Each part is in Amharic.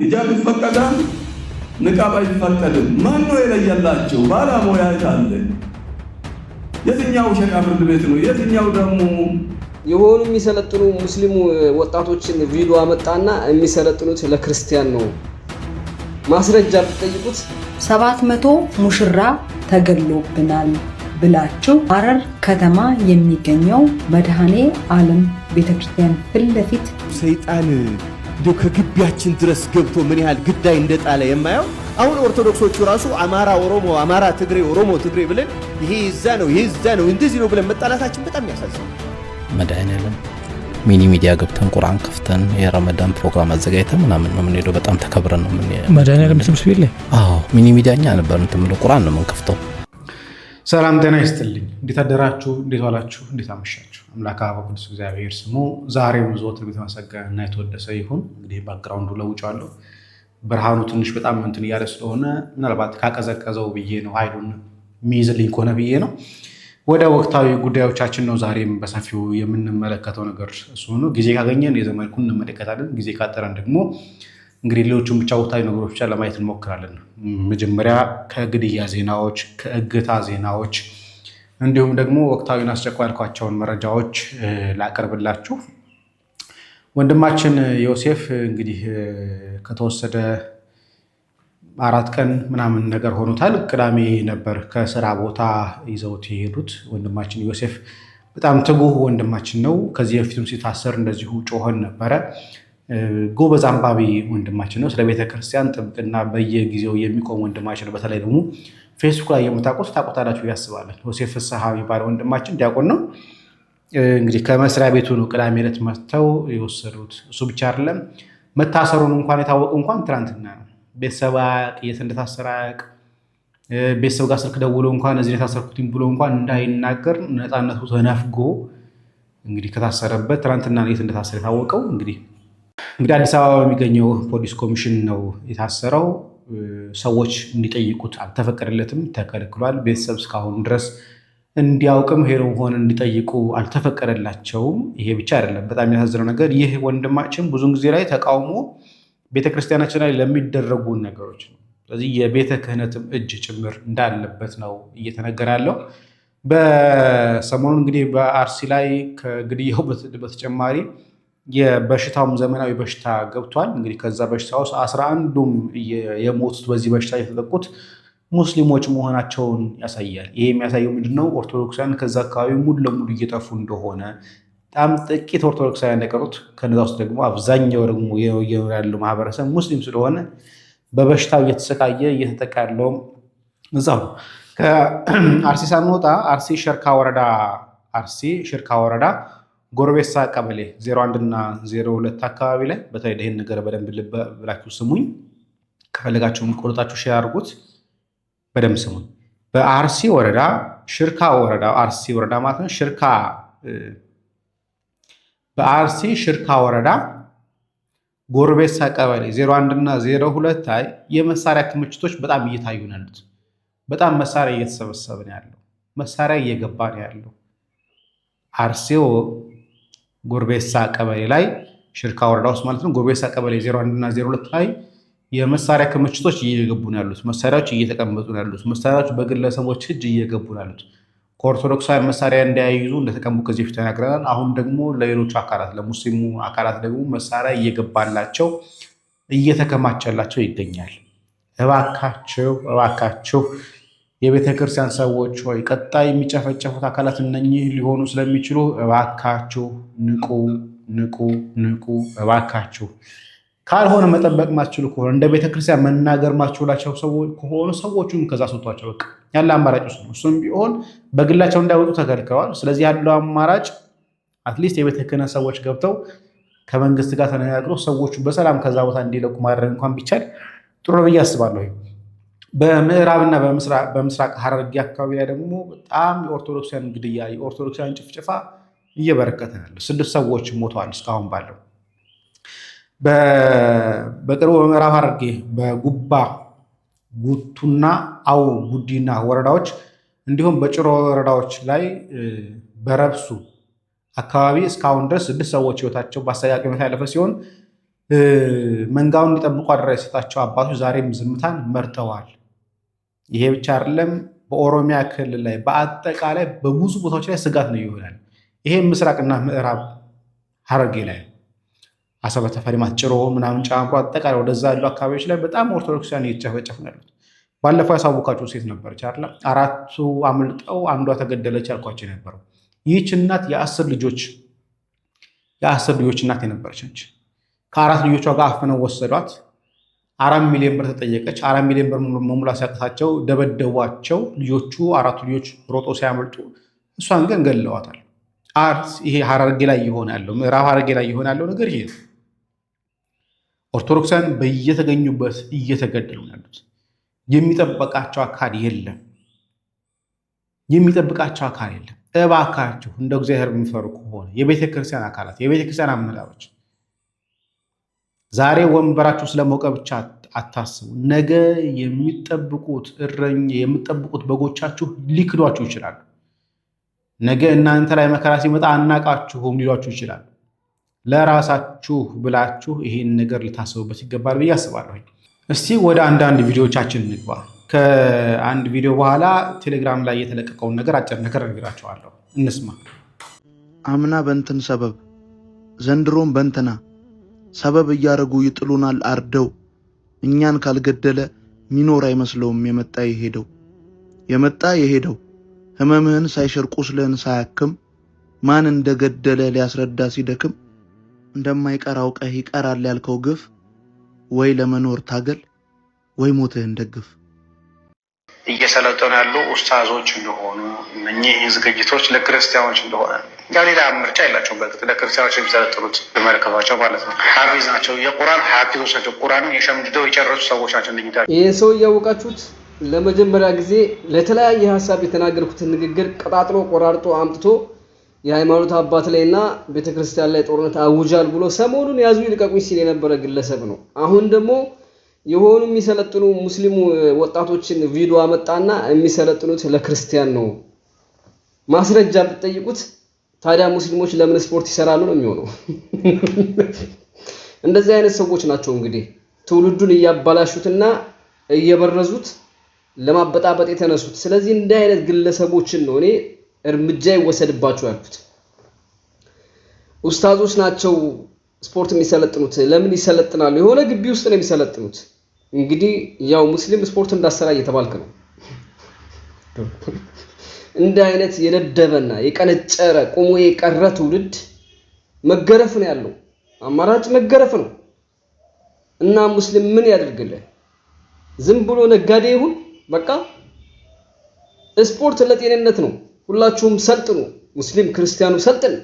ሂጃብ ይፈቀዳል፣ ንቃብ አይፈቀድም። ማን ነው የለየላቸው? ባለሙያ አለ። የትኛው ሸሪዓ ፍርድ ቤት ነው? የትኛው ደግሞ የሆኑ የሚሰለጥኑ ሙስሊሙ ወጣቶችን ቪዲዮ አመጣና የሚሰለጥኑት ለክርስቲያን ነው ማስረጃ ብትጠይቁት 700 ሙሽራ ተገሎብናል ብላችሁ ሐረር ከተማ የሚገኘው መድኃኔ ዓለም ቤተክርስቲያን ፊት ለፊት ሰይጣን እንደው ከግቢያችን ድረስ ገብቶ ምን ያህል ግዳይ እንደጣለ የማየው አሁን ኦርቶዶክሶቹ ራሱ አማራ ኦሮሞ፣ አማራ ትግሬ፣ ኦሮሞ ትግሬ ብለን ይሄ ይዛ ነው እንደዚህ ነው ብለን መጣላታችን በጣም ያሳዝናል። መድኃኔ ዓለም ሚኒ ሚዲያ ገብተን ቁርአን ከፍተን የረመዳን ፕሮግራም አዘጋጅተን ምናምን ነው የምንሄደው። በጣም ተከብረን ነው የምንሄደው። መድኃኔ ዓለም ትምህርት ቤት ላይ ሚኒ ሚዲያኛ ነበር እንትምለው ቁርአን ነው የምንከፍተው። ሰላም ጤና ይስጥልኝ። እንዴት አደራችሁ? እንዴት ዋላችሁ? እንዴት አመሻችሁ? አምላክ አብ ቅዱስ እግዚአብሔር ስሙ ዛሬም ዘወትር የተመሰገነና የተወደሰ ይሁን። እንግዲህ ባክግራውንዱ ለውጫለሁ። ብርሃኑ ትንሽ በጣም እንትን እያለ ስለሆነ ምናልባት ካቀዘቀዘው ብዬ ነው፣ ኃይሉን የሚይዝልኝ ከሆነ ብዬ ነው። ወደ ወቅታዊ ጉዳዮቻችን ነው ዛሬም በሰፊው የምንመለከተው ነገር እሱ ነው። ጊዜ ካገኘን የዘመንኩን እንመለከታለን። ጊዜ ካጠረን ደግሞ እንግዲህ ሌሎቹን ብቻ ወቅታዊ ነገሮች ብቻ ለማየት እንሞክራለን። መጀመሪያ ከግድያ ዜናዎች፣ ከእገታ ዜናዎች እንዲሁም ደግሞ ወቅታዊን አስቸኳይ ያልኳቸውን መረጃዎች ላቀርብላችሁ። ወንድማችን ዮሴፍ እንግዲህ ከተወሰደ 4 ቀን ምናምን ነገር ሆኖታል። ቅዳሜ ነበር ከስራ ቦታ ይዘውት የሄዱት። ወንድማችን ዮሴፍ በጣም ትጉህ ወንድማችን ነው። ከዚህ በፊትም ሲታሰር እንደዚሁ ጮኸን ነበረ። ጎበዝ አንባቢ ወንድማችን ነው። ስለ ቤተክርስቲያን ጥብቅና በየጊዜው የሚቆም ወንድማችን ነው። በተለይ ደግሞ ፌስቡክ ላይ የምታውቁት ታውቁታላችሁ ያስባለን። ዮሴፍ ፍስሐ የሚባለው ወንድማችን ዲያቆን ነው። እንግዲህ ከመስሪያ ቤቱ ነው ቅዳሜ ዕለት መጥተው የወሰዱት። እሱ ብቻ አይደለም መታሰሩን እንኳን የታወቁ እንኳን ትናንትና ነው። ቤተሰብ የት እንደታሰረ አያውቅ። ቤተሰብ ጋር ስልክ ደውሎ እንኳን እዚህ የታሰርኩት ብሎ እንኳን እንዳይናገር ነፃነቱ ተነፍጎ እንግዲህ ከታሰረበት ትናንትና የት እንደታሰረ የታወቀው እንግዲህ አዲስ አበባ የሚገኘው ፖሊስ ኮሚሽን ነው የታሰረው። ሰዎች እንዲጠይቁት አልተፈቀደለትም፣ ተከልክሏል። ቤተሰብ እስካሁን ድረስ እንዲያውቅም ሄዶ ሆነ እንዲጠይቁ አልተፈቀደላቸውም። ይሄ ብቻ አይደለም። በጣም የሚያሳዝነው ነገር ይህ ወንድማችን ብዙን ጊዜ ላይ ተቃውሞ ቤተክርስቲያናችን ላይ ለሚደረጉ ነገሮች ነው። ስለዚህ የቤተ ክህነትም እጅ ጭምር እንዳለበት ነው እየተነገረ ያለው። በሰሞኑን እንግዲህ በአርሲ ላይ ከግድያው በተጨማሪ የበሽታውም ዘመናዊ በሽታ ገብቷል። እንግዲህ ከዛ በሽታ ውስጥ 11ዱም የሞቱት በዚህ በሽታ የተጠቁት ሙስሊሞች መሆናቸውን ያሳያል። ይሄ የሚያሳየው ምንድነው? ኦርቶዶክሳውያን ከዛ አካባቢ ሙሉ ለሙሉ እየጠፉ እንደሆነ፣ በጣም ጥቂት ኦርቶዶክሳውያን እንደቀሩት፣ ከነዛ ውስጥ ደግሞ አብዛኛው ደግሞ ያለው ማህበረሰብ ሙስሊም ስለሆነ በበሽታው እየተሰቃየ እየተጠቃ ያለው እዛው ነው። ከአርሲ ሳንወጣ አርሲ ሽርካ ወረዳ ጎርቤሳ ቀበሌ 01 እና 02 አካባቢ ላይ በተለይ ይህን ነገር በደንብ ልብ ብላችሁ ስሙኝ። ከፈለጋችሁ ቆርጣችሁ ሼር አድርጉት። በደንብ ስሙኝ። በአርሲ ወረዳ ሽርካ ወረዳ አርሲ ወረዳ ማለት ነው። በአርሲ ሽርካ ወረዳ ጎርቤሳ ቀበሌ 01 እና 02 ላይ የመሳሪያ ክምችቶች በጣም እየታዩ ነው ያሉት። በጣም መሳሪያ እየተሰበሰበ ነው ያለው። መሳሪያ እየገባ ነው ያለው። አርሲው ጎርቤሳ ቀበሌ ላይ ሽርካ ወረዳ ውስጥ ማለት ነው። ጎርቤሳ ቀበሌ 01 እና 02 ላይ የመሳሪያ ክምችቶች እየገቡ ነው ያሉት። መሳሪያዎች እየተቀመጡ ነው ያሉት። መሳሪያዎች በግለሰቦች እጅ እየገቡ ነው ያሉት። ከኦርቶዶክሳውያን መሳሪያ እንዳያይዙ እንደተቀመጡ ከዚህ በፊት ተናግረናል። አሁን ደግሞ ለሌሎቹ አካላት ለሙስሊሙ አካላት ደግሞ መሳሪያ እየገባላቸው እየተከማቸላቸው ይገኛል። እባካችሁ የቤተ ክርስቲያን ሰዎች ሆይ ቀጣይ የሚጨፈጨፉት አካላት እነኚህ ሊሆኑ ስለሚችሉ እባካችሁ ንቁ። እባካችሁ ካልሆነ መጠበቅ ማትችሉ ከሆነ እንደ ቤተ ክርስቲያን መናገር ማትችላቸው ሰዎች ከሆኑ ሰዎቹን ከዛ ሰጥቷቸው በቃ ያለ አማራጭ ውስጥ ነው። እሱም ቢሆን በግላቸው እንዳይወጡ ተከልክለዋል። ስለዚህ ያለው አማራጭ አትሊስት የቤተ ክህነት ሰዎች ገብተው ከመንግስት ጋር ተነጋግረው ሰዎቹ በሰላም ከዛ ቦታ እንዲለቁ ማድረግ እንኳን ቢቻል ጥሩ ነው ብዬ አስባለሁ። በምዕራብና በምስራቅ ሐረርጌ አካባቢ ላይ ደግሞ በጣም የኦርቶዶክሳውያን ግድያ፣ የኦርቶዶክሳውያን ጭፍጭፋ እየበረከተ ያለው 6 ሰዎች ሞተዋል እስካሁን ባለው። በቅርቡ በምዕራብ ሐረርጌ በጉባ ጉቱና አው ጉዲና ወረዳዎች እንዲሁም በጭሮ ወረዳዎች ላይ በረብሱ አካባቢ እስካሁን ድረስ 6 ሰዎች ህይወታቸው በአሰቃቂ ሁኔታ ያለፈ ሲሆን መንጋውን እንዲጠብቁ አደራ የሰጣቸው አባቶች ዛሬም ዝምታን መርጠዋል። ይሄ ብቻ አይደለም። በኦሮሚያ ክልል ላይ በአጠቃላይ በብዙ ቦታዎች ላይ ስጋት ነው ይሆናል። ይሄ ምስራቅና ምዕራብ ሐረርጌ ላይ አሰበ ተፈሪ፣ ጭሮ ምናምን ጨምሮ አጠቃላይ ወደዛ ያሉ አካባቢዎች ላይ በጣም ኦርቶዶክሳውያን እየተጨፈጨፉ ነው ያሉት። ባለፈው ያሳወቃችሁ ሴት ነበረች አይደል? 4ቱ አምልጠው አንዷ ተገደለች ያልኳቸው የነበረው ይህች እናት የ10 ልጆች እናት የነበረች ነች። ከ4 ልጆቿ ጋር አፍነው ወሰዷት። 4 ሚሊዮን ብር ተጠየቀች። 4 ሚሊዮን ብር መሙላት ሲያቅታቸው ደበደቧቸው። ልጆቹ 4ቱ ልጆች ሮጦ ሲያመልጡ እሷን ግን ገለዋታል። ይሄ ሐረርጌ ላይ ይሆን ያለው ምዕራብ ሐረርጌ ላይ ይሆን ያለው ነገር ይሄ ነው። ኦርቶዶክሳን በየተገኙበት እየተገደሉ ያሉት የሚጠብቃቸው አካል የለም። እባካችሁ እንደ እግዚአብሔር የሚፈሩ ከሆነ የቤተክርስቲያን አካላት፣ የቤተክርስቲያን አመራሮች ዛሬ ወንበራችሁ ስለሞቀ ብቻ አታስቡ። ነገ የሚጠብቁት በጎቻችሁ ሊክዷችሁ ይችላሉ። ነገ እናንተ ላይ መከራ ሲመጣ አናቃችሁም ሊሏችሁ ይችላሉ። ለራሳችሁ ብላችሁ ይህን ነገር ልታስቡበት ይገባል ብዬ አስባለሁ። እስቲ ወደ አንዳንድ ቪዲዮዎቻችን እንግባ። ከአንድ ቪዲዮ በኋላ ቴሌግራም ላይ የተለቀቀውን ነገር አጭር ነገር እነግራችኋለሁ፣ እንስማ። አምና በእንትን ሰበብ ዘንድሮም በእንትና ሰበብ እያደረጉ ይጥሉናል አርደው። እኛን ካልገደለ ሚኖር አይመስለውም የመጣ የሄደው ህመምህን ሳይሽር ቁስልህን ሳያክም ማን እንደገደለ ሊያስረዳ ሲደክም እንደማይቀር አውቀህ ይቀራል ያልከው ግፍ ወይ ለመኖር ታገል ወይ ሞትህን ደግፍ። እየሰለጠኑ ያሉ ኡስታዞች እንደሆኑ እነኚህ ዝግጅቶች ለክርስቲያኖች እንደሆነ ያው ሌላ ምርጫ የላቸውም። በእርግጥ ለክርስቲያኖች የሚሰለጥኑት በመለከቷቸው ማለት ነው። ሐፊዝ ናቸው፣ የቁርአን ሐፊዞች ናቸው። ቁርአንን የሸምድደው የጨረሱ ሰዎች ናቸው። ይህን ሰው እያወቃችሁት ለመጀመሪያ ጊዜ ለተለያየ ሀሳብ የተናገርኩትን ንግግር ቀጣጥሎ ቆራርጦ አምጥቶ የሃይማኖት አባት ላይና ቤተክርስቲያን ላይ ጦርነት አውጃል ብሎ ሰሞኑን ያዙ ይልቀቁኝ ሲል የነበረ ግለሰብ ነው። አሁን ደግሞ የሆኑ የሚሰለጥኑ ሙስሊሙ ወጣቶችን ቪዲዮ አመጣና የሚሰለጥኑት ለክርስቲያን ነው። ማስረጃ ብትጠይቁት ታዲያ ሙስሊሞች ለምን ስፖርት ይሰራሉ ነው የሚሆነው። እንደዚህ አይነት ሰዎች ናቸው እንግዲህ ትውልዱን እያባላሹትና እየበረዙት ለማበጣበጥ የተነሱት። ስለዚህ እንዲህ አይነት ግለሰቦችን ነው እኔ እርምጃ ይወሰድባቸው ያልኩት። ኡስታዞች ናቸው ስፖርት የሚሰለጥኑት። ለምን ይሰለጥናሉ? የሆነ ግቢ ውስጥ ነው የሚሰለጥኑት። እንግዲህ ያው ሙስሊም ስፖርት እንዳሰራ እየተባልክ ነው። እንዲህ አይነት የደደበና የቀነጨረ ቆሞ የቀረ ትውልድ መገረፍ ነው ያለው። አማራጭ መገረፍ ነው። እና ሙስሊም ምን ያደርግልህ? ዝም ብሎ ነጋዴ ይሁን በቃ። ስፖርት ለጤንነት ነው። ሁላችሁም ሰልጥኑ። ሙስሊም ክርስቲያኑ ሰልጥን።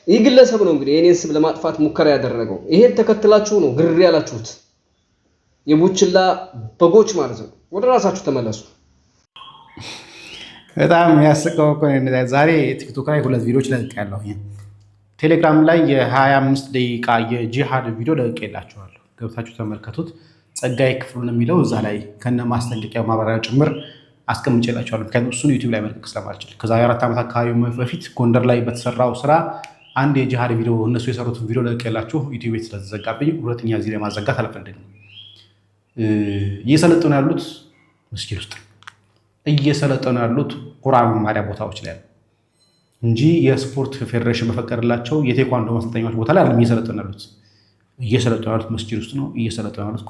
ይህ ግለሰብ ነው እንግዲህ የኔን ስም ለማጥፋት ሙከራ ያደረገው። ይሄን ተከትላችሁ ነው ግር ያላችሁት። የቡችላ በጎች ማለት ነው። ወደ ራሳችሁ ተመለሱ። በጣም የሚያስቀው እኮ ዛሬ ቲክቶክ ላይ 2 ቪዲዮዎች ለቅቄያለሁ። ቴሌግራም ላይ የ25 ደቂቃ የጂሃድ ቪዲዮ ለቅቄላችኋለሁ። ገብታችሁ ተመልከቱት። ጸጋዬ ክፍሉን የሚለው እዛ ላይ ከነ ማስጠንቀቂያው ማብራሪያ ጭምር አስቀምጬላችኋለሁ። ምክንያቱም እሱን ዩቲዩብ ላይ መልቀቅ ስለማልችል ከዛ 4 ዓመት አካባቢ በፊት ጎንደር ላይ በተሰራው ስራ አንድ የጂሃድ ቪዲዮ እነሱ የሰሩትን ቪዲዮ ለቅቄላችሁ ዩቲዩብ ስለተዘጋብኝ ሁለተኛ እዚህ ላይ ማዘጋት አልፈልግም። እየሰለጠኑ ያሉት መስጊድ ውስጥ እየሰለጠኑ ያሉት ቁርአን መማሪያ ቦታዎች ላይ እንጂ የስፖርት ፌዴሬሽን በፈቀደላቸው የቴኳንዶ ማሰልጠኛዎች ቦታ ላይ አይደለም እየሰለጠኑ ያሉት። እየሰለጠኑ ያሉት መስጊድ ውስጥ ነው። እየሰለጠኑ ያሉት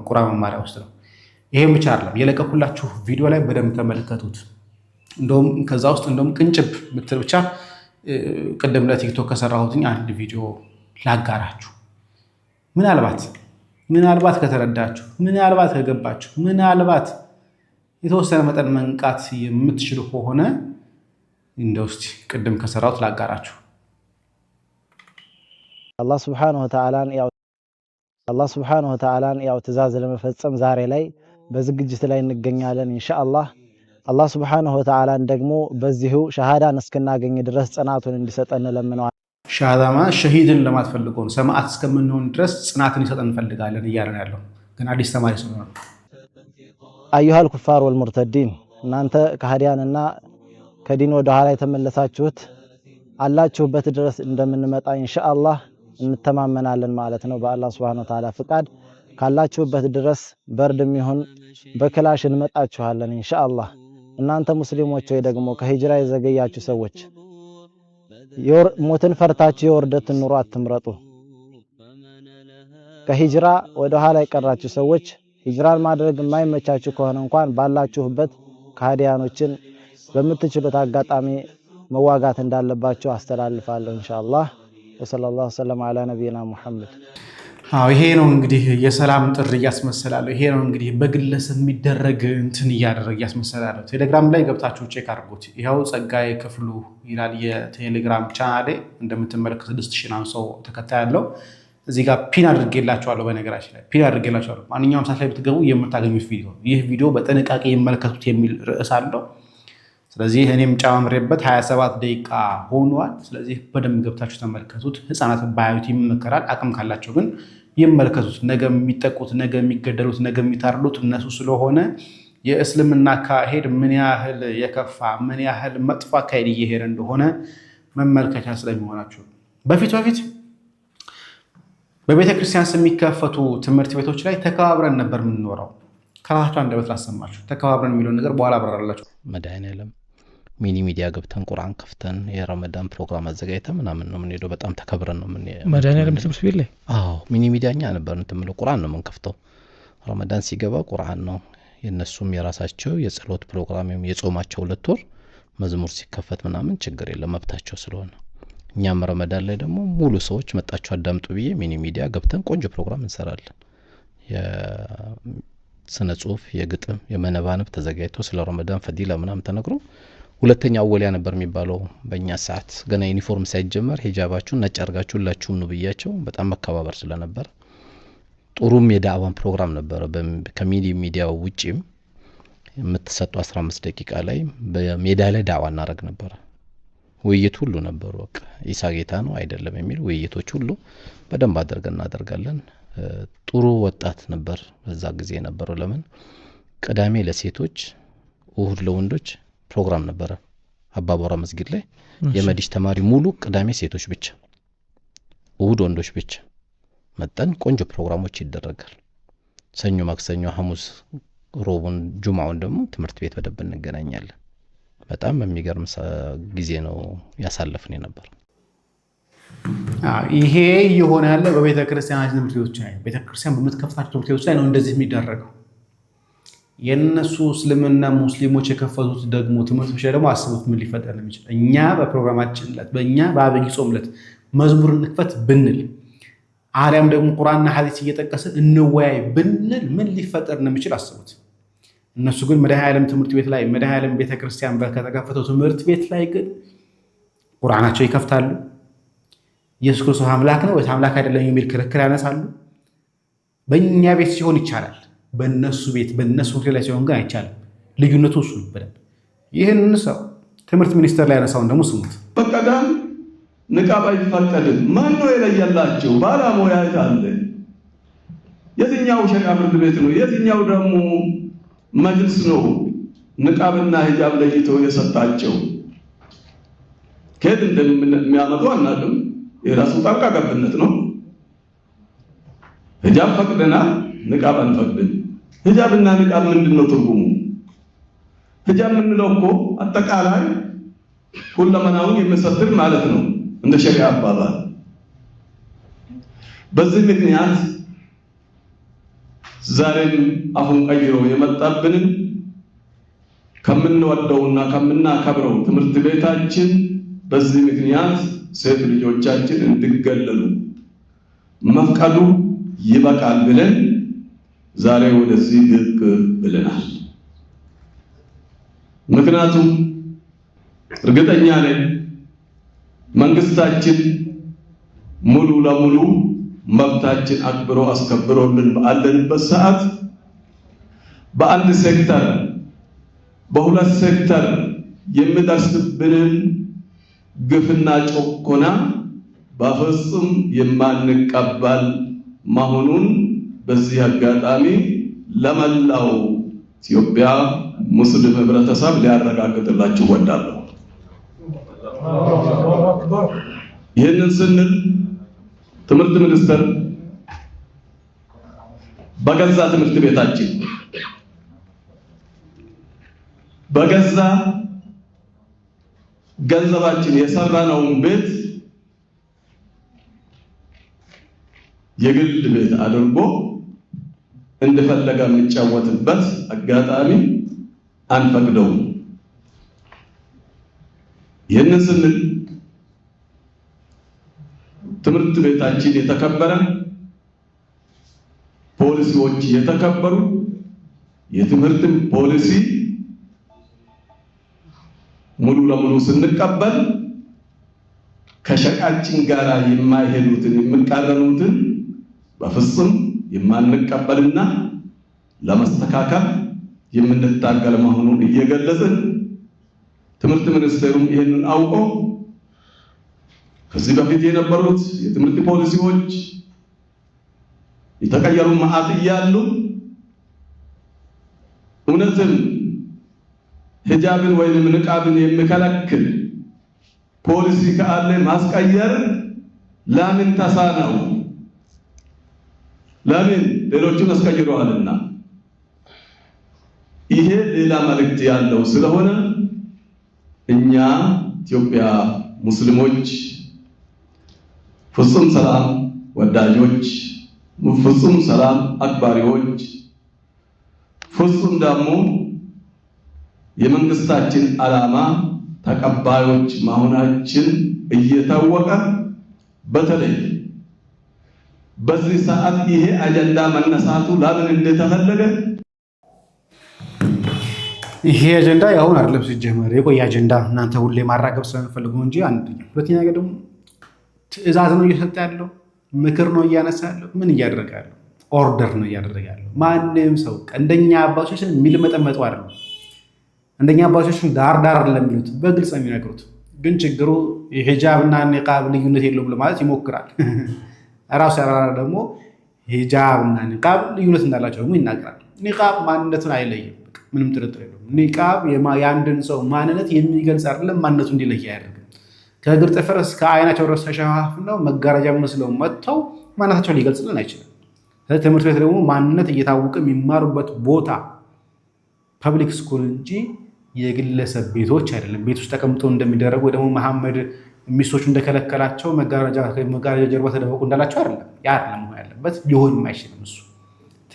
ቁርአን መማሪያ ውስጥ ነው። ይሄም ብቻ አይደለም። የለቀኩላችሁ ቪዲዮ ላይ በደንብ ተመልከቱት። እንደውም ከዛ ውስጥ እንደውም ቅንጭብ ምትል ብቻ ቅድም ለቲክቶክ ከሰራሁትኝ አንድ ቪዲዮ ላጋራችሁ። ምናልባት ከተረዳችሁ፣ ምናልባት ከገባችሁ፣ ምናልባት የተወሰነ መጠን መንቃት የምትችሉ ከሆነ እንደው እስቲ ቅድም ከሰራሁት ላጋራችሁ። አላህ ሱብሓነሁ ወተዓላን ያው ትእዛዝ ለመፈጸም ዛሬ ላይ በዝግጅት ላይ እንገኛለን ኢንሻአላህ። አላህ ሱብሓነሁ ወተዓላን ደግሞ በዚሁ ሸሃዳን እስክናገኝ ድረስ ጽናቱን እንዲሰጠን ለምነዋል። ሸሃዳ ማለት ሸሂድን ለማትፈልገው ሰማዕት እስከምንሆን ድረስ ጽናትን ይሰጠን እንፈልጋለን እያለን ያለው ግን አዲስ ተማሪ ስለሆነ አዩሃል ኩፋር ወልሙርተዲን፣ እናንተ ከሃዲያንና ከዲን ወደ ኋላ የተመለሳችሁት አላችሁበት ድረስ እንደምንመጣ ኢንሻአላህ እንተማመናለን ማለት ነው። በአላህ Subhanahu Wa Ta'ala ፍቃድ ካላችሁበት ድረስ በርድም ይሁን በክላሽ እንመጣችኋለን ኢንሻአላህ። እናንተ ሙስሊሞች ወይ ደግሞ ከሂጅራ የዘገያችሁ ሰዎች ሞትን ፈርታችሁ የወርደት ኑሮ አትምረጡ። ከሂጅራ ወደ ኋላ የቀራችሁ ሰዎች ሂጅራን ማድረግ የማይመቻችሁ ከሆነ እንኳን ባላችሁበት ከሃዲያኖችን በምትችሉት አጋጣሚ መዋጋት እንዳለባችሁ አስተላልፋለሁ ኢንሻአላህ። ወሰለላሁ ዐለ ዐላ ነብይና ሙሐመድ። ይሄ ነው እንግዲህ የሰላም ጥሪ ያስመሰላለው። ይሄ ነው እንግዲህ በግለሰብ የሚደረግ እንትን ያደረግ ያስመሰላለው። ቴሌግራም ላይ ገብታችሁ ቼክ አድርጉት። ይሄው ጸጋዬ ክፍሉ ይላል የቴሌግራም ቻናሌ። እንደምትመለከቱት 6000 ሰው ተከታይ ያለው እዚህ ጋር ፒን አድርጌላችኋለሁ። በነገራችን ላይ ፒን አድርጌላችኋለሁ። ማንኛውም ሰዓት ላይ ብትገቡ የምታገኙት ቪዲዮ ይህ ቪዲዮ በጥንቃቄ ይመለከቱት የሚል ርዕስ አለው። ስለዚህ እኔም ጨማምሬበት 27 ደቂቃ ሆኗል። ስለዚህ በደንብ ገብታችሁ ተመልከቱት። ህፃናት ባያዩት ይመከራል። አቅም ካላቸው ግን ይመልከቱት። ነገ የሚጠቁት፣ ነገ የሚገደሉት፣ ነገ የሚታርዱት እነሱ ስለሆነ የእስልምና አካሄድ ምን ያህል የከፋ ምን ያህል መጥፎ አካሄድ እየሄደ እንደሆነ መመልከቻ ስለሚሆናችሁ በፊት በቤተ ክርስቲያን የሚከፈቱ ትምህርት ቤቶች ላይ ተከባብረን ነበር የምንኖረው። ከራሳቸው አንደበት ላሰማችሁ። ተከባብረን የሚለውን ነገር በኋላ አብራራላችሁ። መድኃኒዓለም ሚኒ ሚዲያ ገብተን ቁርአን ከፍተን የረመዳን ፕሮግራም አዘጋጅተን ምናምን ነው የምንሄደው። በጣም ተከብረን ነው የምንሄደው። መድኃኒዓለም ትምህርት ቤት ላይ ሚኒ ሚዲያኛ ነበር እንትምለው ቁርአን ነው የምንከፍተው። ረመዳን ሲገባ ቁርአን ነው የነሱም የራሳቸው የጸሎት ፕሮግራም የጾማቸው 2 ወር መዝሙር ሲከፈት ምናምን ችግር የለም መብታቸው ስለሆነ፣ እኛም ረመዳን ላይ ደግሞ ሙሉ ሰዎች መጣችሁ አዳምጡ ብዬ ሚኒ ሚዲያ ገብተን ቆንጆ ፕሮግራም እንሰራለን። የስነ ጽሁፍ፣ የግጥም፣ የመነባንብ ተዘጋጅቶ ስለ ረመዳን ፈዲላ ምናምን ተነግሮ ሁለተኛው አወሊያ ነበር የሚባለው በእኛ ሰዓት። ገና ዩኒፎርም ሳይጀመር ሂጃባችሁን ነጭ አርጋችሁ ሁላችሁም ነው ብያቸው። በጣም መከባበር ስለነበር ጥሩም የዳዕዋን ፕሮግራም ነበረ። ከሚዲያው ውጪም የምትሰጡ 15 ደቂቃ ላይ በሜዳ ላይ ዳዕዋ እናደርግ ነበር። ውይይት ሁሉ ነበሩ። በቃ ኢሳ ጌታ ነው አይደለም የሚል ውይይቶች ሁሉ በደንብ አድርገን እናደርጋለን። ጥሩ ወጣት ነበር በዛ ጊዜ ነበረው። ለምን ቅዳሜ ለሴቶች እሁድ ለወንዶች ፕሮግራም ነበረ። አባቦራ መስጊድ ላይ የመዲሽ ተማሪ ሙሉ ቅዳሜ ሴቶች ብቻ፣ እሁድ ወንዶች ብቻ መጠን ቆንጆ ፕሮግራሞች ይደረጋል። ሰኞ፣ ማክሰኞ፣ ሐሙስ፣ ሮቡን፣ ጁማውን ደግሞ ትምህርት ቤት በደንብ እንገናኛለን። በጣም የሚገርም ጊዜ ነው ያሳለፍን ነበር። ይሄ የሆነ ያለ በቤተ ክርስቲያን ትምህርት ቤቶች ላይ ቤተክርስቲያን በምትከፍታቸው ትምህርት ቤቶች ላይ ነው እንደዚህ የሚደረገው። የነሱ እስልምና ሙስሊሞች የከፈቱት ደግሞ ትምህርቶች ላይ ደግሞ አስቡት ምን ሊፈጠር እንደሚችል። እኛ በፕሮግራማችን ላይ በእኛ በአብይ ጾም ዕለት መዝሙር እንክፈት ብንል አርያም ደግሞ ቁርአንና ሐዲስ እየጠቀስን እንወያይ ብንል ምን ሊፈጠር እንደሚችል አስቡት። እነሱ ግን መድኃኔዓለም ትምህርት ቤት ላይ መድኃኔዓለም ቤተክርስቲያን ከተከፈተው ትምህርት ቤት ላይ ግን ቁርአናቸው ይከፍታሉ። ኢየሱስ ክርስቶስ አምላክ ነው ወይስ አምላክ አይደለም የሚል ክርክር ያነሳሉ። በእኛ ቤት ሲሆን ይቻላል፣ በእነሱ ቤት በእነሱ ትምህርት ላይ ሲሆን ግን አይቻልም። ልዩነቱ እሱ ይበላል። ይህንን ሰው ትምህርት ሚኒስቴር ላይ ያነሳውን ደግሞ ስሙት። በቀዳም ንቃብ አይፈቀድም። ማን ነው የለየላቸው? ባለሙያ አለ። የትኛው ሸሪዓ ፍርድ ቤት ነው? የትኛው ደግሞ መጅልስ ነው ንቃብና ሂጃብ ለይተው የሰጣቸው? ከየት እንደሚያመጡ አናውቅም። የራሱ ጣልቃ ገብነት ነው። ሂጃብ ፈቅደናል፣ ንቃብ አንፈቅድም። ሂጃብና ንቃብ ምንድነው ትርጉሙ? ሂጃብ የምንለው እኮ አጠቃላይ ሁለመናውን የሚሰትር ማለት ነው እንደ ሸሪዓ አባባል። በዚህ ምክንያት ዛሬም አሁን ቀይሮ የመጣብንን ከምንወደውና ከምናከብረው ትምህርት ቤታችን በዚህ ምክንያት ሴት ልጆቻችን እንዲገለሉ መፍቀዱ ይበቃል ብለን ዛሬ ወደዚህ ብቅ ብለናል። ምክንያቱም እርግጠኛ ነኝ መንግስታችን ሙሉ ለሙሉ መብታችን አክብሮ አስከብሮልን ባለንበት ሰዓት በአንድ ሴክተር በሁለት ሴክተር የሚደርስብንን ግፍና ጭቆና በፍጹም የማንቀበል መሆኑን በዚህ አጋጣሚ ለመላው ኢትዮጵያ ሙስሊም ህብረተሰብ ሊያረጋግጥላችሁ እወዳለሁ። ይህንን ስንል ትምህርት ሚኒስቴር በገዛ ትምህርት ቤታችን በገዛ ገንዘባችን የሰራነውን ቤት የግል ቤት አድርጎ እንደፈለገ የሚጫወትበት አጋጣሚ አንፈቅደውም። ይህንን ስንል ትምህርት ቤታችን የተከበረ፣ ፖሊሲዎች የተከበሩ፣ የትምህርት ፖሊሲ ሙሉ ለሙሉ ስንቀበል ከሸቃችን ጋር የማይሄዱትን የሚቃረኑትን በፍጹም የማንቀበልና ለማስተካከል የምንታገል መሆኑን እየገለጽን ትምህርት ሚኒስቴሩም ይህንን አውቆ ከዚህ በፊት የነበሩት የትምህርት ፖሊሲዎች የተቀየሩ መዓት እያሉ እውነትም ሂጃብን ወይም ንቃብን የሚከለክል ፖሊሲ ካለ ማስቀየር ለምን ተሳነው? ለምን ሌሎቹን አስቀይረዋልና። ይሄ ሌላ መልእክት ያለው ስለሆነ እኛ ኢትዮጵያ ሙስሊሞች ፍጹም ሰላም ወዳጆች፣ ፍጹም ሰላም አክባሪዎች፣ ፍጹም ደግሞ የመንግስታችን ዓላማ ተቀባዮች መሆናችን እየታወቀ በተለይ በዚህ ሰዓት ይሄ አጀንዳ መነሳቱ ለምን እንደተፈለገ ይሄ አጀንዳ ያሁን አይደለም ሲጀመር የቆየ አጀንዳ እናንተ ሁሌ ማራገብ ስለምፈልጉ እንጂ አንደኛ። ሁለተኛ ነገር ደግሞ ትዕዛዝ ነው እየሰጠ ያለው፣ ምክር ነው እያነሳ ያለው፣ ምን እያደረገ ያለው ኦርደር ነው እያደረገ ያለው። ማንም ሰው እንደኛ አባቶቻችን የሚልመጠመጡ አይደለም። እንደኛ አባቶቻችን ዳር ዳር ለሚሉት በግልጽ ነው የሚነግሩት። ግን ችግሩ የሂጃብና ኒቃብ ልዩነት የለውም ለማለት ይሞክራል። ራሱ ያራራ ደግሞ ሂጃብና ኒቃብ ልዩነት እንዳላቸው ደግሞ ይናገራል። ኒቃብ ማንነቱን አይለይም፣ ምንም ጥርጥር የለውም። ኒቃብ የአንድን ሰው ማንነት የሚገልጽ አይደለም፣ ማንነቱ እንዲለይ አያደርግም። ከእግር ጥፍር እስከ አይናቸው ድረስ ተሸፋፍነው መጋረጃ መስለው መጥተው ማንነታቸውን ሊገልጽልን አይችልም። ስለዚህ ትምህርት ቤት ደግሞ ማንነት እየታወቀ የሚማሩበት ቦታ ፐብሊክ ስኩል እንጂ የግለሰብ ቤቶች አይደለም። ቤት ውስጥ ተቀምጠው እንደሚደረጉ ወይ ደግሞ መሐመድ ሚስቶቹ እንደከለከላቸው መጋረጃ ጀርባ ተደበቁ እንዳላቸው አይደለም። ያ አይደለም ያለበት፣ ሊሆን አይችልም። እሱ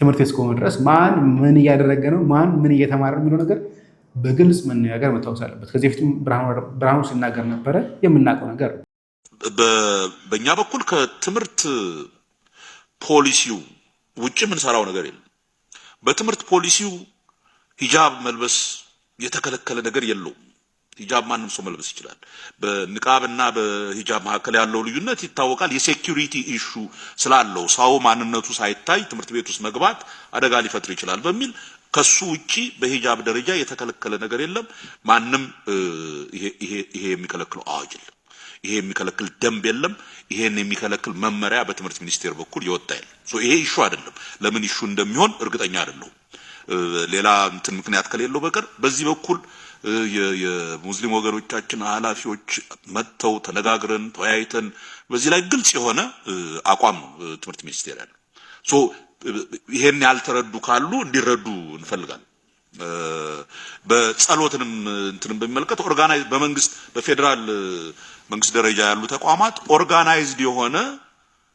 ትምህርት ቤት እስከሆነ ድረስ ማን ምን እያደረገ ነው፣ ማን ምን እየተማረ ነው የሚለው ነገር በግልጽ መነጋገር መታወስ አለበት። ከዚህ በፊት ብርሃኑ ሲናገር ነበረ፣ የምናውቀው ነገር ነው። በእኛ በኩል ከትምህርት ፖሊሲው ውጭ የምንሰራው ነገር የለም። በትምህርት ፖሊሲው ሂጃብ መልበስ የተከለከለ ነገር የለውም። ሂጃብ ማንም ሰው መልበስ ይችላል። በንቃብና በሂጃብ መካከል ያለው ልዩነት ይታወቃል። የሴኩሪቲ ኢሹ ስላለው ሰው ማንነቱ ሳይታይ ትምህርት ቤት ውስጥ መግባት አደጋ ሊፈጥር ይችላል በሚል ከሱ ውጪ በሂጃብ ደረጃ የተከለከለ ነገር የለም። ማንም ይሄ የሚከለክለው አዋጅ የለም። ይሄ የሚከለክል ደንብ የለም። ይሄን የሚከለክል መመሪያ በትምህርት ሚኒስቴር በኩል ይወጣ የለም። ይሄ ኢሹ አይደለም። ለምን ኢሹ እንደሚሆን እርግጠኛ አይደለሁም። ሌላ እንትን ምክንያት ከሌለው በቀር በዚህ በኩል የሙስሊም ወገኖቻችን ኃላፊዎች መጥተው ተነጋግረን ተወያይተን በዚህ ላይ ግልጽ የሆነ አቋም ነው ትምህርት ሚኒስቴር ያለው። ይሄን ያልተረዱ ካሉ እንዲረዱ እንፈልጋለን። በጸሎትንም እንትንም በሚመለከት ኦርጋናይዝ በመንግስት በፌደራል መንግስት ደረጃ ያሉ ተቋማት ኦርጋናይዝድ የሆነ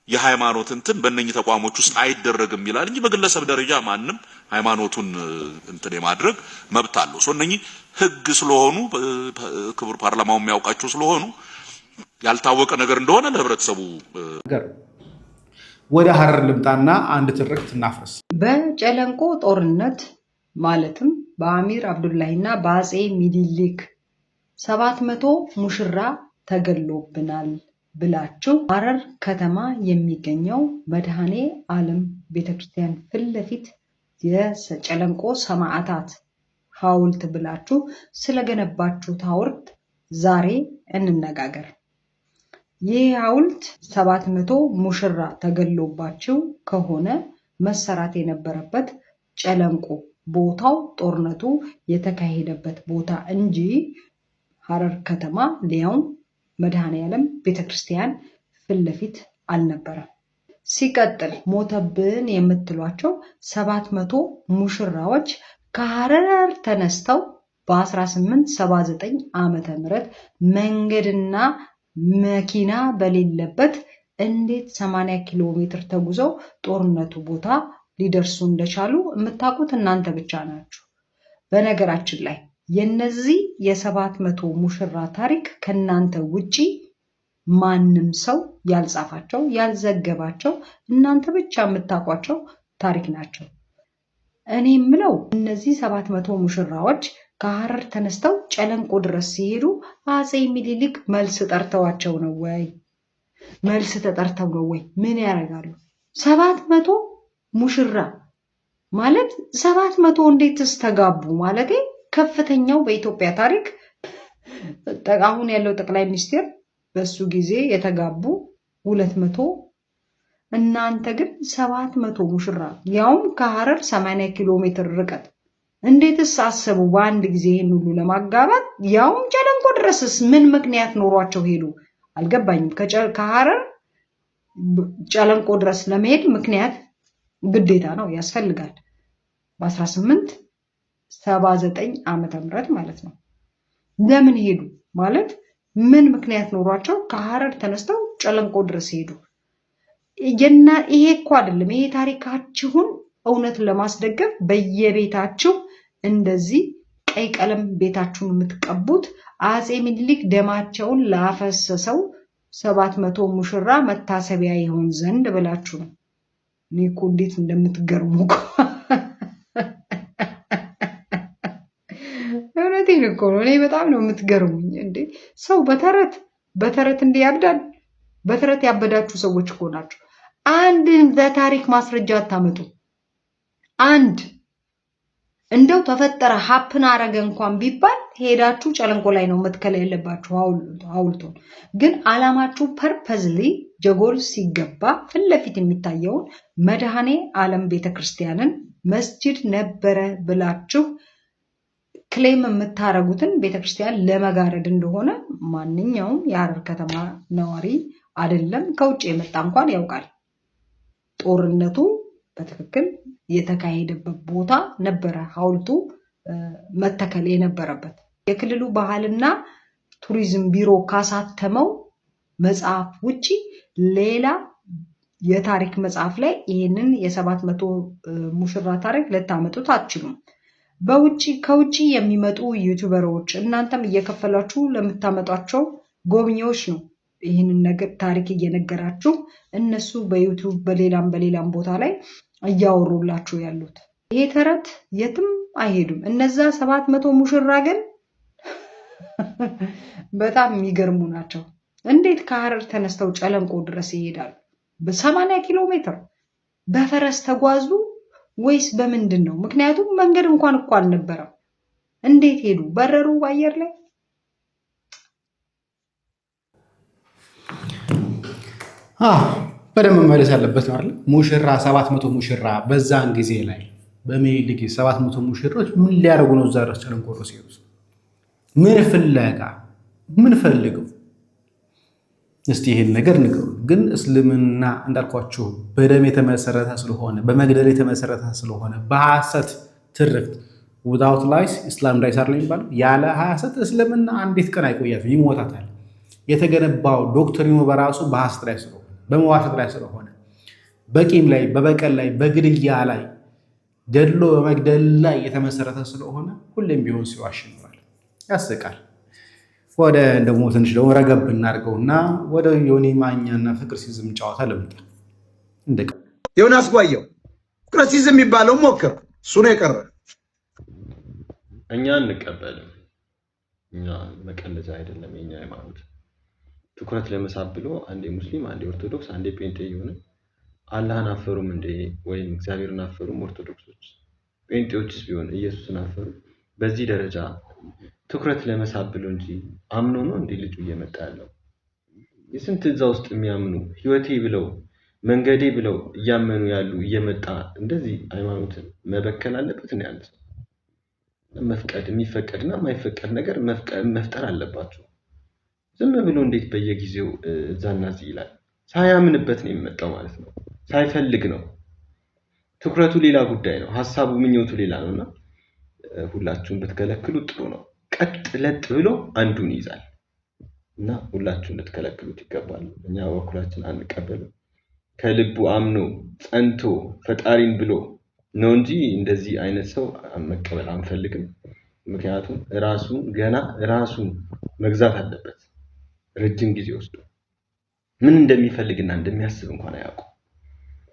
የሃይማኖት እንትን በእነኚህ ተቋሞች ውስጥ አይደረግም ይላል እንጂ በግለሰብ ደረጃ ማንም ሃይማኖቱን እንትን የማድረግ መብት አለው። እነኚህ ህግ ስለሆኑ ክቡር ፓርላማው የሚያውቃቸው ስለሆኑ ያልታወቀ ነገር እንደሆነ ለህብረተሰቡ ወደ ሐረር ልምጣና አንድ ትርክት እናፍርስ። በጨለንቆ ጦርነት ማለትም በአሚር አብዱላሂና በአጼ ሚኒሊክ 700 ሙሽራ ተገሎብናል ብላችሁ ሐረር ከተማ የሚገኘው መድኃኔ ዓለም ቤተክርስቲያን ፊት ለፊት የጨለንቆ ሰማዕታት ሐውልት ብላችሁ ስለገነባችሁት ሐውልት ዛሬ እንነጋገር። ይህ ሐውልት 700 ሙሽራ ተገሎባችሁ ከሆነ መሰራት የነበረበት ጨለንቆ ቦታው ጦርነቱ የተካሄደበት ቦታ እንጂ ሐረር ከተማ ሊያውም መድኃኔ ዓለም ቤተክርስቲያን ፊት ለፊት አልነበረም። ሲቀጥል ሞተብን የምትሏቸው 700 ሙሽራዎች ከሐረር ተነስተው በ1879 ዓመተ ምህረት መንገድና መኪና በሌለበት እንዴት 80 ኪሎ ሜትር ተጉዘው ጦርነቱ ቦታ ሊደርሱ እንደቻሉ የምታውቁት እናንተ ብቻ ናችሁ። በነገራችን ላይ የነዚህ የ700 ሙሽራ ታሪክ ከናንተ ውጪ ማንም ሰው ያልጻፋቸው ያልዘገባቸው እናንተ ብቻ የምታውቋቸው ታሪክ ናቸው። እኔ የምለው እነዚህ 700 ሙሽራዎች ከሐረር ተነስተው ጨለንቆ ድረስ ሲሄዱ አፄ ሚኒሊክ መልስ ጠርተዋቸው ነው ወይ? መልስ ተጠርተው ነው ወይ? ምን ያደርጋሉ? 700 ሙሽራ ማለት 700 እንዴትስ ተጋቡ? ማለቴ ከፍተኛው በኢትዮጵያ ታሪክ አሁን ያለው ጠቅላይ ሚኒስትር በሱ ጊዜ የተጋቡ 200፣ እናንተ ግን 700 ሙሽራ ያውም ከሐረር 80 ኪሎ ሜትር ርቀት እንዴትስ አሰቡ በአንድ ጊዜ ይሄን ሁሉ ለማጋባት? ያውም ጨለንቆ ድረስስ ምን ምክንያት ኖሯቸው ሄዱ? አልገባኝም። ከሐረር ጨለንቆ ድረስ ለመሄድ ምክንያት ግዴታ ነው ያስፈልጋል። በ1879 ዓመተ ምህረት ማለት ነው። ለምን ሄዱ ማለት ምን ምክንያት ኖሯቸው ከሐረር ተነስተው ጨለንቆ ድረስ ሄዱ? ይሄ እኮ አይደለም። ይሄ ታሪካችሁን እውነት ለማስደገፍ በየቤታችሁ እንደዚህ ቀይ ቀለም ቤታችሁን የምትቀቡት አፄ ሚኒሊክ ደማቸውን ላፈሰሰው 700 ሙሽራ መታሰቢያ ይሆን ዘንድ ብላችሁ ነው። እኔ እኮ እንዴት እንደምትገርሙ እውነቴን እኮ ነው። እኔ በጣም ነው የምትገርሙኝ። እንዴ ሰው በተረት እንዴ ያብዳል? በተረት ያበዳችሁ ሰዎች እኮ ናቸው። አንድ በታሪክ ማስረጃ አታመጡ። አንድ እንደው ተፈጠረ ሀፕን አረገ እንኳን ቢባል ሄዳችሁ ጨለንቆ ላይ ነው መትከል ያለባችሁ ሐውልቱን። ግን አላማችሁ ፐርፐዝሊ ጀጎል ሲገባ ፊት ለፊት የሚታየውን መድኃኔ ዓለም ቤተክርስቲያንን መስጂድ ነበረ ብላችሁ ክሌም የምታረጉትን ቤተክርስቲያን ለመጋረድ እንደሆነ ማንኛውም የሐረር ከተማ ነዋሪ አይደለም ከውጭ የመጣ እንኳን ያውቃል። ጦርነቱ በትክክል የተካሄደበት ቦታ ነበረ ሐውልቱ መተከል የነበረበት። የክልሉ ባህልና ቱሪዝም ቢሮ ካሳተመው መጽሐፍ ውጪ ሌላ የታሪክ መጽሐፍ ላይ ይህንን የ700 ሙሽራ ታሪክ ልታመጡት አትችሉም። ከውጪ የሚመጡ ዩቲዩበሮች እናንተም እየከፈላችሁ ለምታመጧቸው ጎብኚዎች ነው ይህንን ነገር ታሪክ እየነገራችሁ እነሱ በዩቲዩብ በሌላም ቦታ ላይ እያወሩላችሁ ያሉት። ይሄ ተረት የትም አይሄዱም። እነዛ 700 ሙሽራ ግን በጣም የሚገርሙ ናቸው። እንዴት ከሐረር ተነስተው ጨለንቆ ድረስ ይሄዳሉ? በ80 ኪሎ ሜትር በፈረስ ተጓዙ ወይስ በምንድን ነው? ምክንያቱም መንገድ እንኳን እኮ አልነበረም። እንዴት ሄዱ? በረሩ በአየር ላይ? በደንብ መመለስ ያለበት ነው አይደል? ሙሽራ 700 ሙሽራ በዛን ጊዜ ላይ በሚኒሊክ 700 ሙሽሮች ምን ሊያደርጉ ነው እዛ ድረስ ጨለንቆ ድረስ ሲሄዱ? ምን ፍለጋ ምን ፈልገው? እስቲ ይሄን ነገር ንገሩ። ግን እስልምና እንዳልኳችሁ በደም የተመሰረተ ስለሆነ በመግደል የተመሰረተ ስለሆነ በሐሰት ትርክት without lies ኢስላም ዳይስ አይደል የሚባለው? ያለ ሐሰት እስልምና አንዲት ቀን አይቆያትም፣ ይሞታታል። የተገነባው ዶክትሪኑ በራሱ በሐሰት ላይ ስለሆነ በመዋሸት ላይ ስለሆነ በቂም ላይ በበቀል ላይ በግድያ ላይ ገድሎ በመግደል ላይ የተመሰረተ ስለሆነ ሁሌም ቢሆን ሲዋሽ ይኖራል። ያስቃል። ወደ ደግሞ ትንሽ ደግሞ ረገብ እናድርገውና ወደ ዮኒ ማኛና ፍቅር ሲዝም ጨዋታ ልምጣ። ዮናስ ጓየው ፍቅር ሲዝም የሚባለው ሞክር፣ እሱ ነው የቀረ። እኛ እንቀበልም። እኛ መቀለጃ አይደለም የኛ ሃይማኖት። ትኩረት ለመሳብ ብሎ አንዴ ሙስሊም አንዴ ኦርቶዶክስ አንዴ ጴንጤ የሆነ አላህን አፈሩም እንዴ? ወይም እግዚአብሔርን አፈሩም? ኦርቶዶክሶች ጴንጤዎችስ ቢሆን ኢየሱስን አፈሩ? በዚህ ደረጃ ትኩረት ለመሳብ ብሎ እንጂ አምኖ ነው እንዴ ልጁ እየመጣ ያለው? የስንት እዛ ውስጥ የሚያምኑ ህይወቴ ብለው መንገዴ ብለው እያመኑ ያሉ እየመጣ እንደዚህ ሃይማኖትን መበከል አለበት ነው ያለው። መፍቀድ የሚፈቀድና የማይፈቀድ ነገር መፍጠር አለባቸው። ዝም ብሎ እንዴት በየጊዜው እዛና እዚህ ይላል? ሳያምንበት ነው የሚመጣው ማለት ነው። ሳይፈልግ ነው። ትኩረቱ ሌላ ጉዳይ ነው። ሐሳቡ ምኞቱ ሌላ ነውና ሁላችሁም ብትከለክሉ ጥሩ ነው። ቀጥ ለጥ ብሎ አንዱን ይዛል እና ሁላችሁም ልትከለክሉት ይገባል። እኛ በኩላችን አንቀበልም። ከልቡ አምኖ ጸንቶ ፈጣሪን ብሎ ነው እንጂ እንደዚህ አይነት ሰው መቀበል አንፈልግም። ምክንያቱም ራሱን መግዛት አለበት። ረጅም ጊዜ ወስዶ ምን እንደሚፈልግና እንደሚያስብ እንኳን አያውቁም።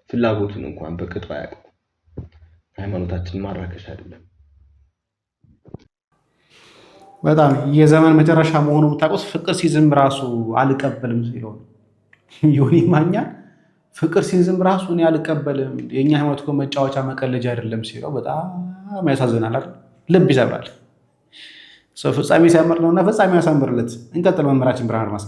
ፍላጎቱን እንኳን በቅጡ አያውቁም። ሃይማኖታችን ማራከሽ አይደለም። በጣም የዘመን መጨረሻ መሆኑ የምታውቁት ፍቅር ሲዝም ራሱ አልቀበልም ሲለው ዮኒ ማኛ ፍቅር ሲዝም ራሱ እኔ አልቀበልም የኛ ሃይማኖት እኮ መጫወቻ መቀለጃ አይደለም ሲለው በጣም ያሳዝናል አይደል? ልብ ይሰብራል። ሰው ፍጻሜ ሲያምር ነውና ፍጻሜ ያሳምርለት። እንቀጥል። መምህራችን ብርሃን አድማስ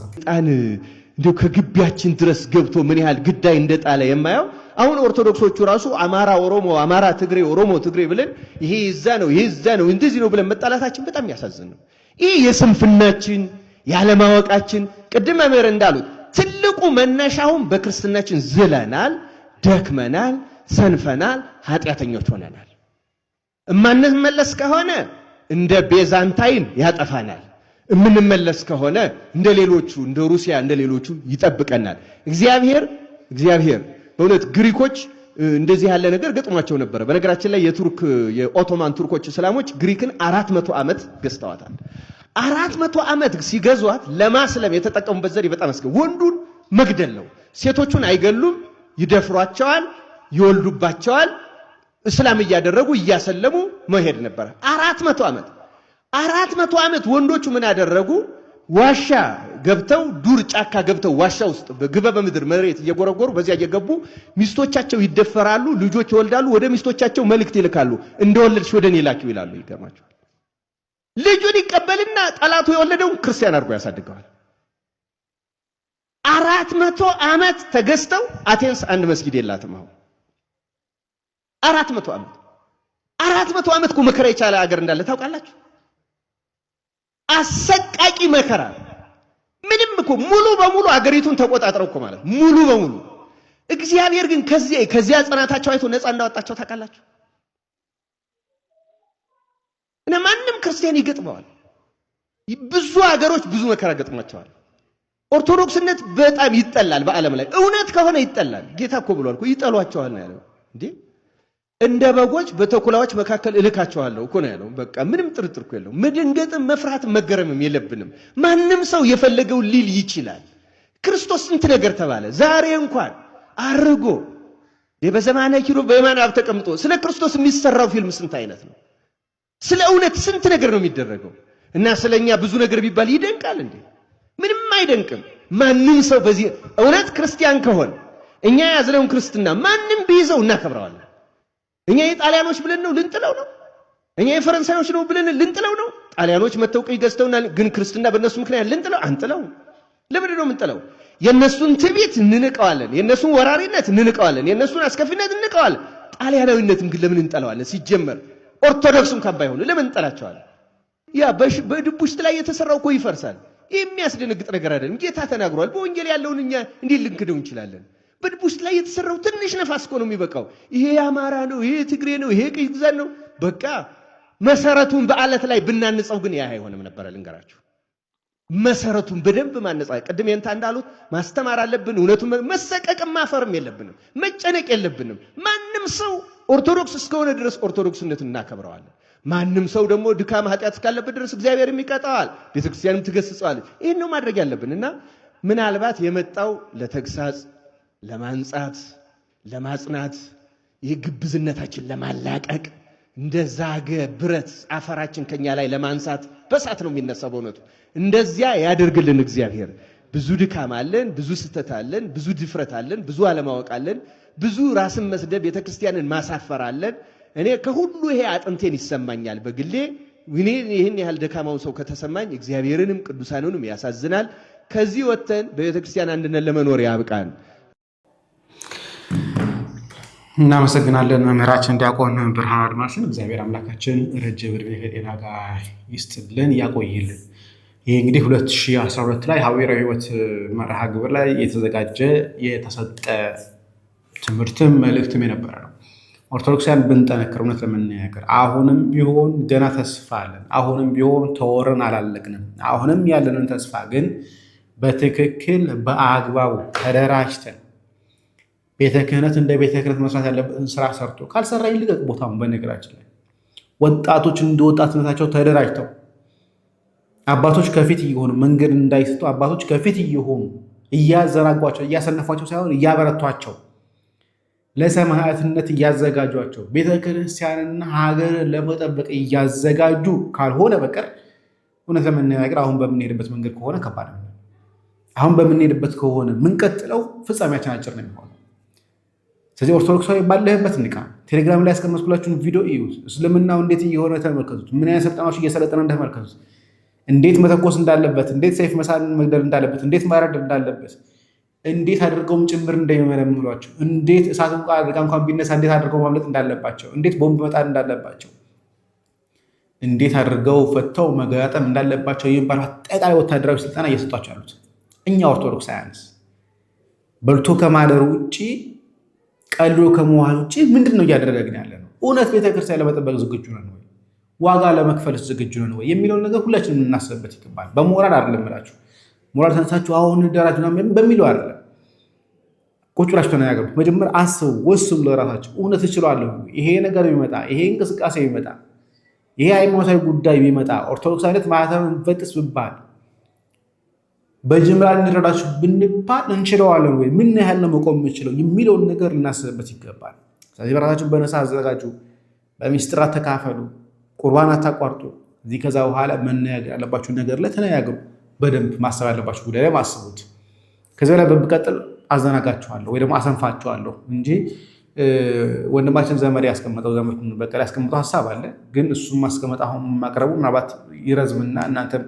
እንደው ከግቢያችን ድረስ ገብቶ ምን ያህል ግዳይ እንደጣለ የማየው አሁን ኦርቶዶክሶቹ ራሱ አማራ ኦሮሞ፣ አማራ ትግሬ፣ ኦሮሞ ትግሬ ብለን ይሄ እዛ ነው ይሄ እዛ ነው እንደዚህ ነው ብለን መጣላታችን በጣም ያሳዝን ነው። ይህ የስንፍናችን ያለማወቃችን ቅድም መምህር እንዳሉት ትልቁ መነሻውን በክርስትናችን ዝለናል፣ ደክመናል፣ ሰንፈናል፣ ኃጢአተኞች ሆነናል። እማንመለስ ከሆነ እንደ ቤዛንታይን ያጠፋናል። እምንመለስ ከሆነ እንደ ሌሎቹ እንደ ሩሲያ እንደ ሌሎቹ ይጠብቀናል። እግዚአብሔር በእውነት ግሪኮች እንደዚህ ያለ ነገር ገጥሟቸው ነበር። በነገራችን ላይ የኦቶማን ቱርኮች እስላሞች ግሪክን 400 ዓመት ገዝተዋታል። 400 ዓመት ሲገዟት ለማስለም የተጠቀሙበት ዘዴ በጣም ወንዱን መግደል ነው። ሴቶቹን አይገሉም፣ ይደፍሯቸዋል፣ ይወልዱባቸዋል። እስላም እያደረጉ እያሰለሙ መሄድ ነበር። 400 ዓመት ወንዶቹ ምን ያደረጉ? ዋሻ ገብተው ዱር ጫካ ገብተው ዋሻ ውስጥ በግበበ ምድር መሬት እየጎረጎሩ በዚያ እየገቡ ሚስቶቻቸው ይደፈራሉ፣ ልጆች ይወልዳሉ። ወደ ሚስቶቻቸው መልእክት ይልካሉ፣ እንደወለድሽ ወደኔ ላኪው ይላሉ። ይገርማቸዋል። ልጁን ይቀበልና ጠላቱ የወለደውን ክርስቲያን አድርጎ ያሳድገዋል። 400 ዓመት ተገዝተው አቴንስ አንድ መስጊድ የላትም። አሁን 400 ዓመት እኮ መከራ የቻለ ሀገር እንዳለ ታውቃላችሁ? አሰቃቂ መከራ። ምንም እኮ ሙሉ በሙሉ አገሪቱን ተቆጣጥረው እኮ ማለት ሙሉ በሙሉ። እግዚአብሔር ግን ከዚያ ጽናታቸው አይቶ ነፃ እንዳወጣቸው ታውቃላችሁ? እና ማንም ክርስቲያን ይገጥመዋል። ብዙ ሀገሮች ብዙ መከራ ገጥሟቸዋል። ኦርቶዶክስነት በጣም ይጠላል በዓለም ላይ። እውነት ከሆነ ይጠላል። ጌታ እኮ ብሏል እኮ ይጠሏቸዋል ነው ያለው። እንዴ እንደ በጎች በተኩላዎች መካከል እልካቸዋለሁ እኮ ነው ያለው። በቃ ምንም ጥርጥር እኮ የለውም። መደንገጥም መፍራትም መገረምም የለብንም። ማንም ሰው የፈለገው ሊል ይችላል። ክርስቶስ ስንት ነገር ተባለ። ዛሬ እንኳን አርጎ በዘማነ ኪሩብ በየማነ አብ ተቀምጦ ስለ ክርስቶስ የሚሰራው ፊልም ስንት አይነት ነው። ስለ እውነት ስንት ነገር ነው የሚደረገው። እና ስለኛ ብዙ ነገር ቢባል ይደንቃል እንዴ? ምንም አይደንቅም። ማንም ሰው በዚህ እውነት ክርስቲያን ከሆነ እኛ ያዝነውን ክርስትና ማንም ቢይዘው እናከብረዋለን። እኛ የጣሊያኖች ብለን ነው ልንጥለው ነው? እኛ የፈረንሳዮች ነው ብለን ልንጥለው ነው? ጣሊያኖች መተው ቀይ ገዝተውና ግን ክርስትና በእነሱ ምክንያት ልንጥለው አንጥለው። ለምንድን ነው የምንጥለው? የእነሱን ትዕቢት እንንቀዋለን፣ የእነሱን ወራሪነት እንንቀዋለን፣ የእነሱን አስከፊነት እንንቀዋለን። ጣሊያናዊነትን ግን ለምን እንጠላዋለን? ሲጀመር ኦርቶዶክስም ካባ ይሆኑ ለምን እንጠላቸዋለን? ያ በድቡሽት ላይ የተሰራው እኮ ይፈርሳል። የሚያስደነግጥ ነገር አይደለም። ጌታ ተናግሯል። በወንጌል ያለውን እኛ እንዴት ልንክደው እንችላለን? በድቡሽት ላይ የተሰራው ትንሽ ነፋስ እኮ ነው የሚበቃው። ይሄ አማራ ነው፣ ይሄ ትግሬ ነው፣ ይሄ ቀይ ግዛት ነው። በቃ መሰረቱን በአለት ላይ ብናንጸው ግን ያ አይሆንም ነበር። ልንገራችሁ፣ መሰረቱን በደንብ ማነጻ ቅድም የንታ እንዳሉት ማስተማር አለብን። እውነቱን መሰቀቅም ማፈርም የለብንም፣ መጨነቅ የለብንም። ማንም ሰው ኦርቶዶክስ እስከሆነ ድረስ ኦርቶዶክስነትን እናከብረዋለን። ማንም ሰው ደግሞ ድካም ኃጢአት እስካለበት ድረስ እግዚአብሔርም ይቀጣዋል፣ ቤተክርስቲያንም ትገስጸዋለች። ይህን ነው ማድረግ ያለብንና ምናልባት የመጣው ለተግሳጽ፣ ለማንጻት፣ ለማጽናት፣ የግብዝነታችን ለማላቀቅ እንደዛገ ብረት አፈራችን ከኛ ላይ ለማንሳት በሳት ነው የሚነሳው። በእውነቱ እንደዚያ ያደርግልን እግዚአብሔር። ብዙ ድካም አለን፣ ብዙ ስህተት አለን፣ ብዙ ድፍረት አለን፣ ብዙ አለማወቅ አለን፣ ብዙ ራስን መስደብ ቤተክርስቲያንን ማሳፈር አለን። እኔ ከሁሉ ይሄ አጥንቴን ይሰማኛል በግሌ። እኔ ይህን ያህል ደካማው ሰው ከተሰማኝ እግዚአብሔርንም ቅዱሳኑንም ያሳዝናል። ከዚህ ወጥተን በቤተክርስቲያን አንድነት ለመኖር ያብቃን። እናመሰግናለን መምህራችን ዲያቆን ብርሃን አድማስን። እግዚአብሔር አምላካችን ረጅም ዕድሜ ከጤና ጋር ይስጥልን ያቆይልን። ይህ እንግዲህ 2012 ላይ ሀዊረ ህይወት መርሃ ግብር ላይ የተዘጋጀ የተሰጠ ትምህርትም መልእክትም የነበረ ነው። ኦርቶዶክሳውያን ብንጠነክር እውነት ለመናገር አሁንም ቢሆን ገና ተስፋ አለን። አሁንም ቢሆን ተወርን አላለቅንም። አሁንም ያለንን ተስፋ ግን በትክክል በአግባቡ ተደራጅተን ቤተ ክህነት እንደ ቤተ ክህነት መስራት ያለበትን ስራ ሰርቶ ካልሰራ ይልቀቅ ቦታውን። በነገራችን ላይ ወጣቶች እንደ ወጣትነታቸው ተደራጅተው አባቶች ከፊት እየሆኑ መንገድ እንዳይስቱ አባቶች ከፊት እየሆኑ እያዘናጓቸው እያሰነፏቸው ሳይሆን እያበረቷቸው ለሰማዕትነት እያዘጋጇቸው ቤተ ክርስቲያንና ሀገርን ለመጠበቅ እያዘጋጁ ካልሆነ በቀር እውነት ለመናገር አሁን በምንሄድበት መንገድ ከሆነ ከባድ ነው። አሁን በምንሄድበት ከሆነ ምንቀጥለው ፍጻሜያችን አጭር ነው የሚሆነው። ስለዚህ ኦርቶዶክሳዊ ባለህበት ንቃ። ቴሌግራም ላይ ያስቀመጥኩላችሁን ቪዲዮ እዩት። እስልምናው እንዴት እየሆነ ተመልከቱት። ምን አይነት ስልጠናዎች እየሰለጠነ እንደተመልከቱት። እንዴት መተኮስ እንዳለበት፣ እንዴት ሰይፍ መሳልን መግደል እንዳለበት፣ እንዴት ማረድ እንዳለበት፣ እንዴት አድርገውም ጭምር እንደሚመለምሏቸው፣ እንዴት እሳት እንኳን ቢነሳ እንዴት አድርገው ማምለጥ እንዳለባቸው፣ እንዴት ቦምብ መጣል እንዳለባቸው፣ እንዴት አድርገው ፈተው መገጣጠም እንዳለባቸው የሚባሉ አጠቃላይ ወታደራዊ ስልጠና እየሰጧቸው ያሉት። እኛ ኦርቶዶክሳውያንስ በልቶ ከማደሩ ውጭ ቀልዶ ከመዋል ውጭ ምንድን ነው እያደረግን ያለ ነው? እውነት ቤተክርስቲያን ለመጠበቅ ዝግጁ ነን ወይ? ዋጋ ለመክፈልስ ዝግጁ ነን ወይ የሚለውን ነገር ሁላችንም እናስብበት ይገባል። በሞራል አይደለም እላችሁ፣ ሞራል ተነሳችሁ አሁን ደራጅ በሚለው አይደለም። ቁጭ ብላችሁ ተነጋገሩት። መጀመሪያ አስቡ፣ ወስኑ ለራሳችሁ። እውነት እችላለሁ? ይሄ ነገር ቢመጣ፣ ይሄ እንቅስቃሴ ቢመጣ፣ ይሄ ሃይማኖታዊ ጉዳይ ቢመጣ፣ ኦርቶዶክሳዊነት ማህተምን ፈጥስ ብባል፣ በጅምላ እንረዳችሁ ብንባል እንችለዋለን ወይ? ምን ያህል ነው መቆም የምችለው የሚለውን ነገር ልናስብበት ይገባል። ስለዚህ በራሳችሁ በነሳ አዘጋጁ፣ በሚስጥራት ተካፈሉ፣ ቁርባን አታቋርጡ። እዚህ ከዛ በኋላ መነጋገር ያለባችሁ ነገር ላይ ተነጋገሩ። በደንብ ማሰብ ያለባችሁ ጉዳይ ላይ ማስቡት። ከዚህ ላይ በሚቀጥል አዘናጋችኋለሁ ወይ ደግሞ አሰንፋችኋለሁ እንጂ ወንድማችን ዘመድ ያስቀመጠው ዘመድ በቀል ያስቀመጠው ሀሳብ አለ። ግን እሱም ማስቀመጥ አሁን ማቅረቡ ምናልባት ይረዝምና እናንተም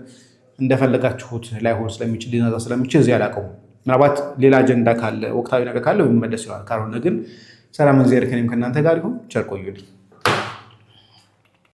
እንደፈለጋችሁት ላይሆን ስለሚችል ሊነዛ ስለሚችል እዚህ አላቀሙ። ምናልባት ሌላ አጀንዳ ካለ ወቅታዊ ነገር ካለ የሚመለስ ይሆናል። ካልሆነ ግን ሰላም እግዚአብሔር ከእኔም ከእናንተ ጋር ይሁን። ቸር ቆዩልኝ።